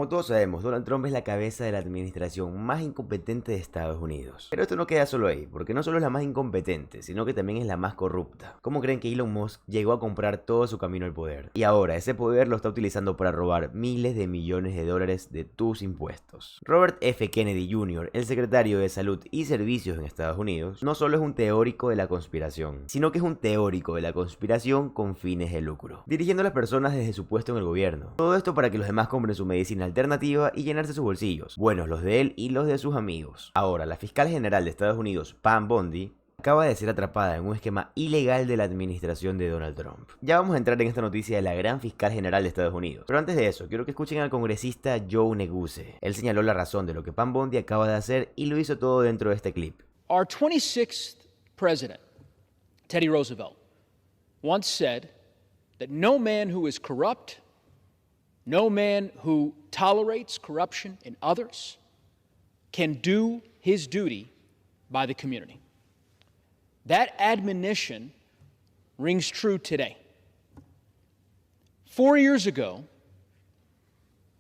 Como todos sabemos, Donald Trump es la cabeza de la administración más incompetente de Estados Unidos. Pero esto no queda solo ahí, porque no solo es la más incompetente, sino que también es la más corrupta. ¿Cómo creen que Elon Musk llegó a comprar todo su camino al poder? Y ahora ese poder lo está utilizando para robar miles de millones de dólares de tus impuestos. Robert F. Kennedy Jr., el secretario de Salud y Servicios en Estados Unidos, no solo es un teórico de la conspiración, sino que es un teórico de la conspiración con fines de lucro, dirigiendo a las personas desde su puesto en el gobierno. Todo esto para que los demás compren su medicina alternativa y llenarse sus bolsillos, buenos los de él y los de sus amigos. Ahora, la fiscal general de Estados Unidos, Pam Bondi, acaba de ser atrapada en un esquema ilegal de la administración de Donald Trump. Ya vamos a entrar en esta noticia de la gran fiscal general de Estados Unidos, pero antes de eso, quiero que escuchen al congresista Joe Neguse. Él señaló la razón de lo que Pam Bondi acaba de hacer y lo hizo todo dentro de este clip. Our 26th president, Teddy Roosevelt, once said that no man who is corrupt, no man who tolerates corruption in others can do his duty by the community. That admonition rings true today. 4 years ago,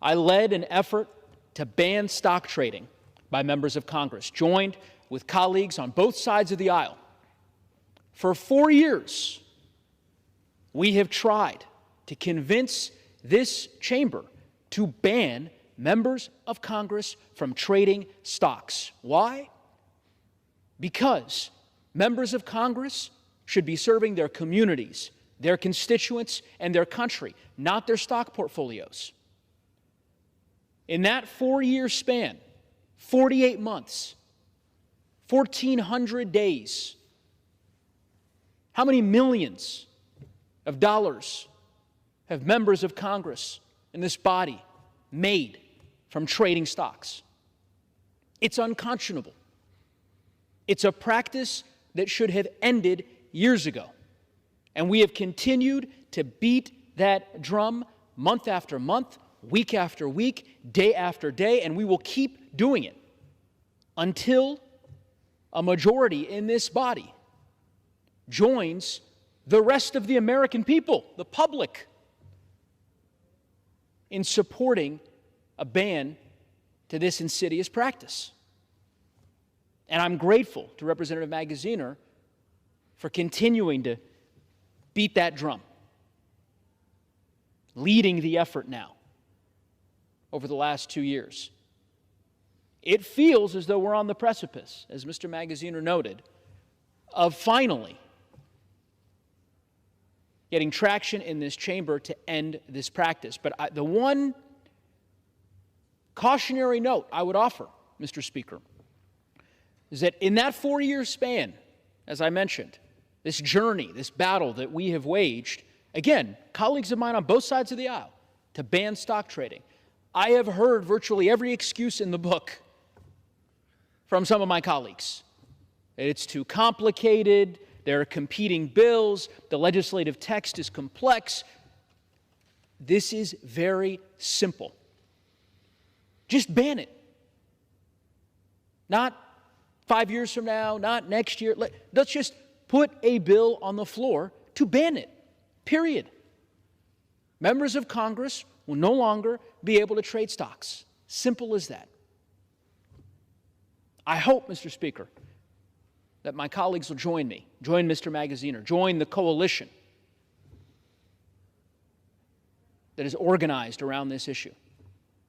I led an effort to ban stock trading by members of Congress, joined with colleagues on both sides of the aisle. For 4 years, we have tried to convince this chamber to ban members of Congress from trading stocks. Why? Because members of Congress should be serving their communities, their constituents, and their country, not their stock portfolios. In that 4-year span, 48 months, 1,400 days, how many millions of dollars have members of Congress in this body made from trading stocks? It's unconscionable. It's a practice that should have ended years ago. And we have continued to beat that drum month after month, week after week, day after day, and we will keep doing it until a majority in this body joins the rest of the American people, the public, in supporting a ban to this insidious practice. And I'm grateful to Representative Magaziner for continuing to beat that drum, leading the effort now over the last 2 years. It feels as though we're on the precipice, as Mr. Magaziner noted, of finally getting traction in this chamber to end this practice. But the one cautionary note I would offer, Mr. Speaker, is that in that 4-year span, as I mentioned, this journey, this battle that we have waged, again, colleagues of mine on both sides of the aisle, to ban stock trading, I have heard virtually every excuse in the book from some of my colleagues. It's too complicated, there are competing bills, the legislative text is complex. This is very simple. Just ban it. Not 5 years from now, not next year. Let's just put a bill on the floor to ban it, period. Members of Congress will no longer be able to trade stocks. Simple as that. I hope, Mr. Speaker, that my colleagues will join me, join Mr. Magaziner, join the coalition that is organized around this issue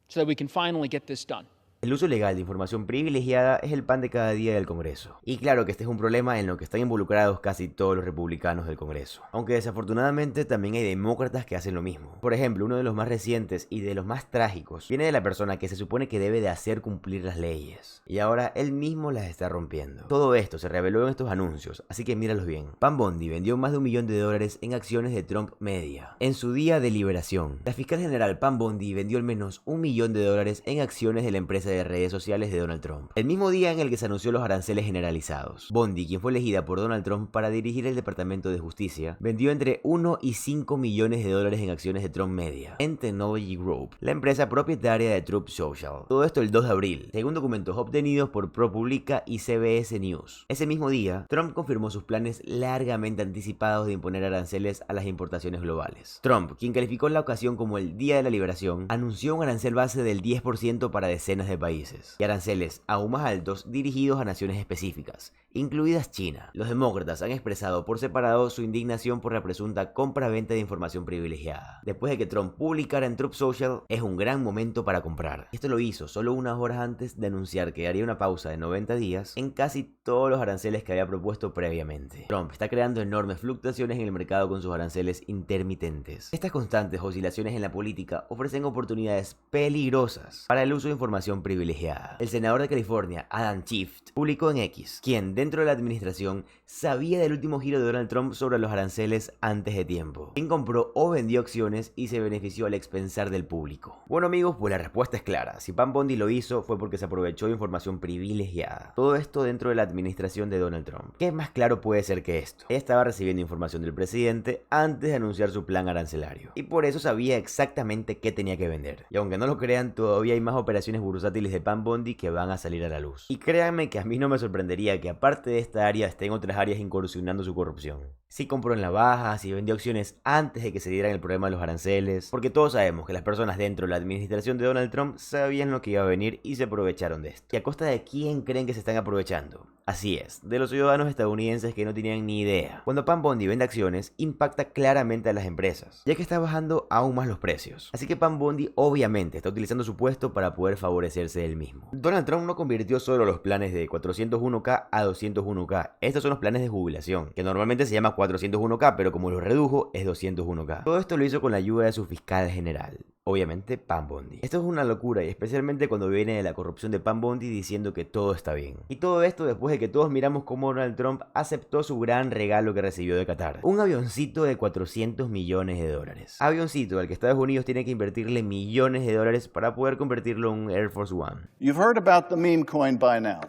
so that we can finally get this done. El uso ilegal de información privilegiada es el pan de cada día del Congreso. Y claro que este es un problema en lo que están involucrados casi todos los republicanos del Congreso. Aunque desafortunadamente también hay demócratas que hacen lo mismo. Por ejemplo, uno de los más recientes y de los más trágicos viene de la persona que se supone que debe de hacer cumplir las leyes. Y ahora él mismo las está rompiendo. Todo esto se reveló en estos anuncios, así que míralos bien. Pam Bondi vendió más de $1 millón en acciones de Trump Media. En su día de liberación, la fiscal general Pam Bondi vendió al menos $1 millón en acciones de la empresa de redes sociales de Donald Trump. El mismo día en el que se anunció los aranceles generalizados, Bondi, quien fue elegida por Donald Trump para dirigir el Departamento de Justicia, vendió entre 1 y 5 millones de dólares en acciones de Trump Media en Technology Group, la empresa propietaria de Truth Social. Todo esto el 2 de abril, según documentos obtenidos por ProPublica y CBS News. Ese mismo día, Trump confirmó sus planes largamente anticipados de imponer aranceles a las importaciones globales. Trump, quien calificó la ocasión como el Día de la Liberación, anunció un arancel base del 10% para decenas de países, y aranceles aún más altos dirigidos a naciones específicas, incluidas China. Los demócratas han expresado por separado su indignación por la presunta compra-venta de información privilegiada. Después de que Trump publicara en Truth Social, es un gran momento para comprar. Esto lo hizo solo unas horas antes de anunciar que haría una pausa de 90 días en casi todos los aranceles que había propuesto previamente. Trump está creando enormes fluctuaciones en el mercado con sus aranceles intermitentes. Estas constantes oscilaciones en la política ofrecen oportunidades peligrosas para el uso de información privilegiada. El senador de California, Adam Schiff, publicó en X, quien dentro de la administración sabía del último giro de Donald Trump sobre los aranceles antes de tiempo, quien compró o vendió acciones y se benefició al expensar del público. Bueno amigos, pues la respuesta es clara. Si Pam Bondi lo hizo fue porque se aprovechó de información privilegiada. Todo esto dentro de la administración de Donald Trump. ¿Qué más claro puede ser que esto? Ella estaba recibiendo información del presidente antes de anunciar su plan arancelario, y por eso sabía exactamente qué tenía que vender. Y aunque no lo crean, todavía hay más operaciones bursátiles de Pam Bondi que van a salir a la luz. Y créanme que a mí no me sorprendería que aparte de esta área esté en otras áreas incursionando su corrupción. Si compró en la baja, si vendió acciones antes de que se dieran el problema de los aranceles, porque todos sabemos que las personas dentro de la administración de Donald Trump sabían lo que iba a venir y se aprovecharon de esto. ¿Y a costa de quién creen que se están aprovechando? Así es, de los ciudadanos estadounidenses que no tenían ni idea. Cuando Pam Bondi vende acciones, impacta claramente a las empresas, ya que está bajando aún más los precios. Así que Pam Bondi obviamente está utilizando su puesto para poder favorecerse del mismo. Donald Trump no convirtió solo los planes de 401k a 201k. Estos son los planes de jubilación, que normalmente se llama 401k, pero como lo redujo es 201k. Todo esto lo hizo con la ayuda de su fiscal general, obviamente Pam Bondi. Esto es una locura, y especialmente cuando viene de la corrupción de Pam Bondi diciendo que todo está bien. Y todo esto después de que todos miramos cómo Donald Trump aceptó su gran regalo que recibió de Qatar. Un avioncito de 400 millones de dólares. Avioncito al que Estados Unidos tiene que invertirle millones de dólares para poder convertirlo en un Air Force One. You've heard about the meme coin by now.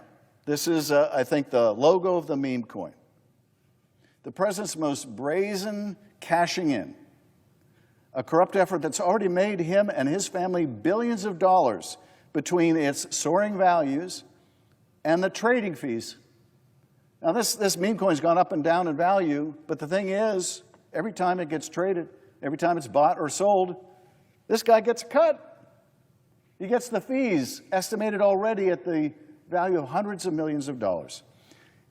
This is, I think, the logo of the meme coin. The president's most brazen cashing in. A corrupt effort that's already made him and his family billions of dollars between its soaring values and the trading fees. Now, this meme coin's gone up and down in value, but the thing is, every time it gets traded, every time it's bought or sold, this guy gets a cut. He gets the fees, estimated already at the value of hundreds of millions of dollars.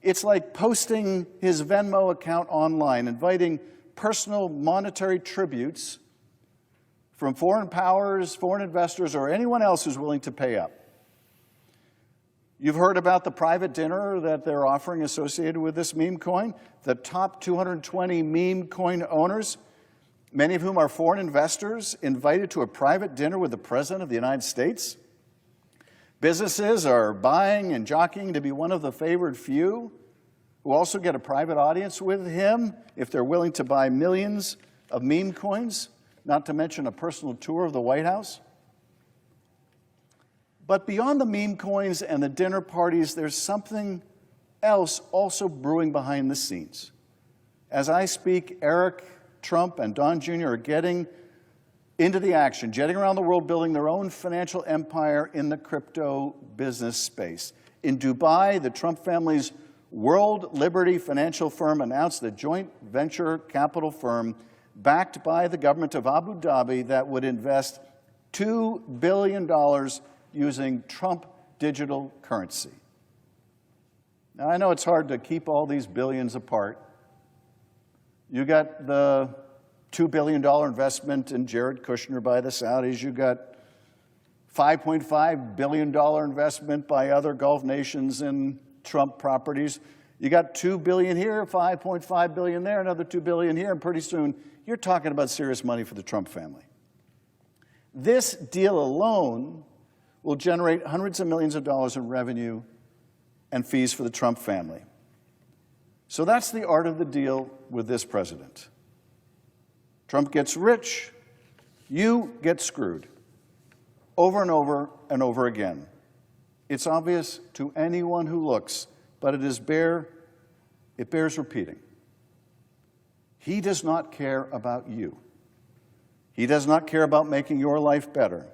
It's like posting his Venmo account online, inviting personal monetary tributes from foreign powers, foreign investors, or anyone else who's willing to pay up. You've heard about the private dinner that they're offering associated with this meme coin. The top 220 meme coin owners, many of whom are foreign investors, invited to a private dinner with the President of the United States. Businesses are buying and jockeying to be one of the favored few who also get a private audience with him if they're willing to buy millions of meme coins, not to mention a personal tour of the White House. But beyond the meme coins and the dinner parties, there's something else also brewing behind the scenes. As I speak, Eric, Trump, and Don Jr. are getting into the action, jetting around the world, building their own financial empire in the crypto business space. In Dubai, the Trump family's World Liberty financial firm announced a joint venture capital firm backed by the government of Abu Dhabi that would invest $2 billion using Trump digital currency. Now, I know it's hard to keep all these billions apart. You got the $2 billion investment in Jared Kushner by the Saudis. You got $5.5 billion investment by other Gulf nations in Trump properties. You got $2 billion here, $5.5 billion there, another $2 billion here, and pretty soon you're talking about serious money for the Trump family. This deal alone will generate hundreds of millions of dollars in revenue and fees for the Trump family. So that's the art of the deal with this president. Trump gets rich, you get screwed, over and over and over again. It's obvious to anyone who looks, but it bears repeating. He does not care about you. He does not care about making your life better.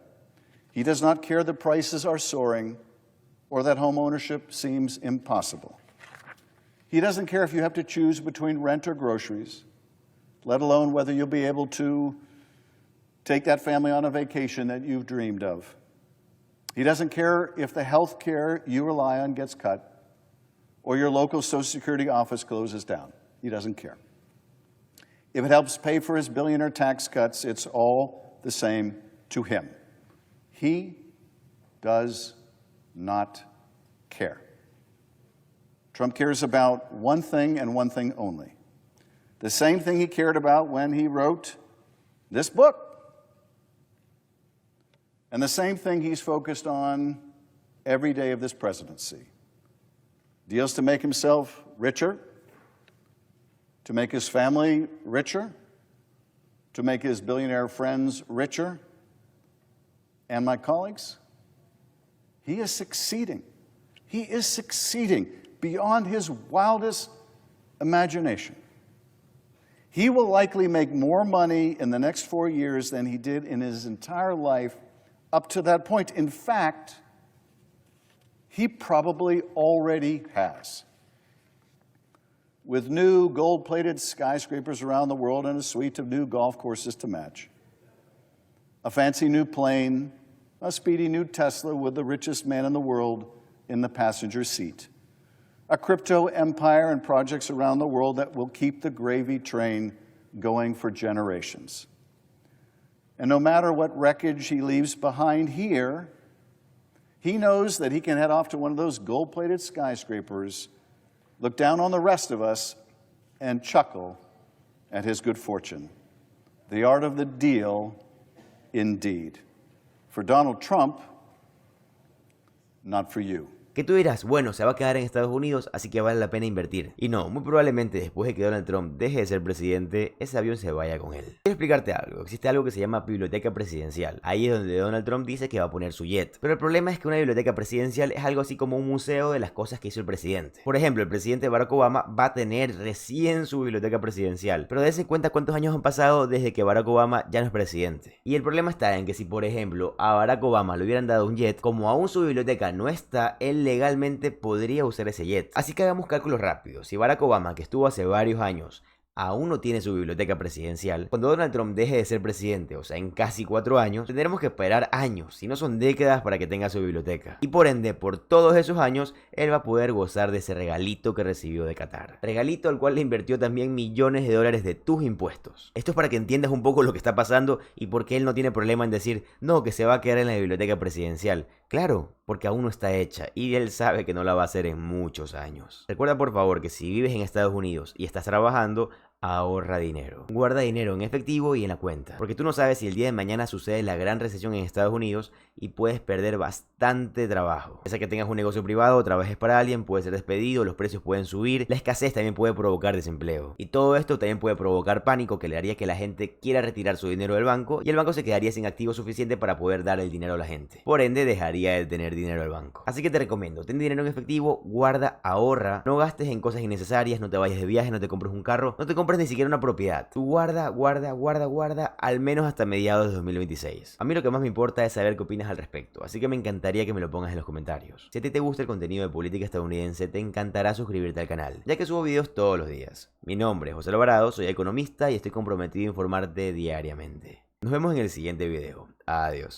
He does not care that prices are soaring or that home ownership seems impossible. He doesn't care if you have to choose between rent or groceries, let alone whether you'll be able to take that family on a vacation that you've dreamed of. He doesn't care if the health care you rely on gets cut or your local Social Security office closes down. He doesn't care. If it helps pay for his billionaire tax cuts, it's all the same to him. He does not care. Trump cares about one thing and one thing only. The same thing he cared about when he wrote this book. And the same thing he's focused on every day of this presidency. Deals to make himself richer, to make his family richer, to make his billionaire friends richer. And my colleagues, he is succeeding. He is succeeding beyond his wildest imagination. He will likely make more money in the next 4 years than he did in his entire life up to that point. In fact, he probably already has. With new gold-plated skyscrapers around the world and a suite of new golf courses to match, a fancy new plane, a speedy new Tesla with the richest man in the world in the passenger seat, a crypto empire and projects around the world that will keep the gravy train going for generations. And no matter what wreckage he leaves behind here, he knows that he can head off to one of those gold-plated skyscrapers, look down on the rest of us, and chuckle at his good fortune. The art of the deal, indeed. For Donald Trump, not for you. Que tú dirás, bueno, se va a quedar en Estados Unidos, así que vale la pena invertir. Y no, muy probablemente después de que Donald Trump deje de ser presidente, ese avión se vaya con él. Quiero explicarte algo. Existe algo que se llama biblioteca presidencial. Ahí es donde Donald Trump dice que va a poner su jet. Pero el problema es que una biblioteca presidencial es algo así como un museo de las cosas que hizo el presidente. Por ejemplo, el presidente Barack Obama va a tener recién su biblioteca presidencial. Pero dése cuenta cuántos años han pasado desde que Barack Obama ya no es presidente. Y el problema está en que si, por ejemplo, a Barack Obama le hubieran dado un jet, como aún su biblioteca no está, él legalmente podría usar ese jet. Así que hagamos cálculos rápidos. Si Barack Obama, que estuvo hace varios años, aún no tiene su biblioteca presidencial, cuando Donald Trump deje de ser presidente, o sea en casi 4 años, tendremos que esperar años, si no son décadas, para que tenga su biblioteca. Y por ende, por todos esos años, él va a poder gozar de ese regalito que recibió de Qatar. Regalito al cual le invirtió también millones de dólares de tus impuestos. Esto es para que entiendas un poco lo que está pasando y por qué él no tiene problema en decir, no, que se va a quedar en la biblioteca presidencial. Claro, porque aún no está hecha y él sabe que no la va a hacer en muchos años. Recuerda por favor que si vives en Estados Unidos y estás trabajando, ahorra dinero. Guarda dinero en efectivo y en la cuenta. Porque tú no sabes si el día de mañana sucede la gran recesión en Estados Unidos y puedes perder bastante trabajo. Ya sea que tengas un negocio privado o trabajes para alguien, puedes ser despedido, los precios pueden subir, la escasez también puede provocar desempleo. Y todo esto también puede provocar pánico que le haría que la gente quiera retirar su dinero del banco y el banco se quedaría sin activo suficiente para poder dar el dinero a la gente. Por ende, dejaría de tener dinero al banco. Así que te recomiendo, ten dinero en efectivo, guarda, ahorra, no gastes en cosas innecesarias, no te vayas de viaje, no te compres un carro, no te compres ni siquiera una propiedad. Tú guarda al menos hasta mediados de 2026. A mí lo que más me importa es saber qué opinas al respecto, así que me encantaría que me lo pongas en los comentarios. Si a ti te gusta el contenido de política estadounidense, te encantará suscribirte al canal, ya que subo videos todos los días. Mi nombre es José Alvarado, soy economista y estoy comprometido a informarte diariamente. Nos vemos en el siguiente video. Adiós.